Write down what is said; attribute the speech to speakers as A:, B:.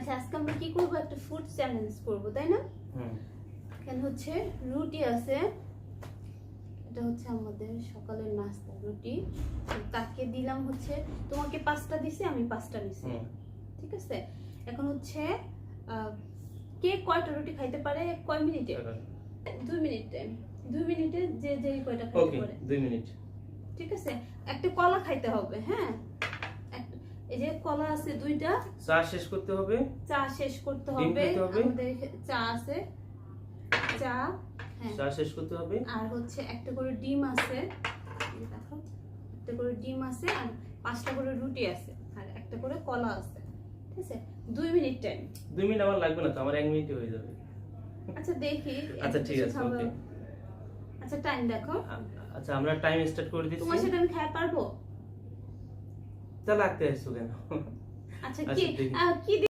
A: আচ্ছা আজকে আমরা কি করব, একটা ফুড চ্যালেঞ্জ করব, তাই না? এখানে হচ্ছে রুটি আছে, এটা হচ্ছে আমাদের সকালের নাস্তা রুটি। তাকে দিলাম হচ্ছে, তোমাকে 5টা দিছি, আমি 5টা নিছি, ঠিক আছে? এখন হচ্ছে কে কয়টা রুটি খাইতে পারে কয় মিনিটে? 2 মিনিট টাইম, 2 মিনিটে যে যে কয়টা খাইতে পারে।
B: 2 মিনিট,
A: ঠিক আছে? একটা কলা খাইতে হবে, হ্যাঁ? এই যে কলা আছে 2টা,
B: চা শেষ করতে হবে,
A: চা শেষ করতে
B: ডিম
A: হবে,
B: খেতে হবে।
A: আমাদের চা আছে, চা, হ্যাঁ,
B: চা শেষ করতে হবে,
A: আর হচ্ছে একটা করে ডিম আছে, এই দেখো একটা করে ডিম আছে, আর 5টা করে রুটি আছে, আর একটা করে কলা আছে, ঠিক আছে? 2 মিনিট টাইম।
B: 2 মিনিট আমার লাগবে না তো, আমার 1 মিনিটে হয়ে যাবে।
A: আচ্ছা দেখি।
B: আচ্ছা ঠিক আছে, ওকে।
A: আচ্ছা টাইম দেখো।
B: আচ্ছা আমরা টাইম স্টার্ট করে দিচ্ছি।
A: তোমার সাথে আমি খেয়ে পারবো?
B: তা লাগতে আসছো কেন?
A: আচ্ছা
B: আচ্ছা,
A: কি
B: দেখি।
A: কি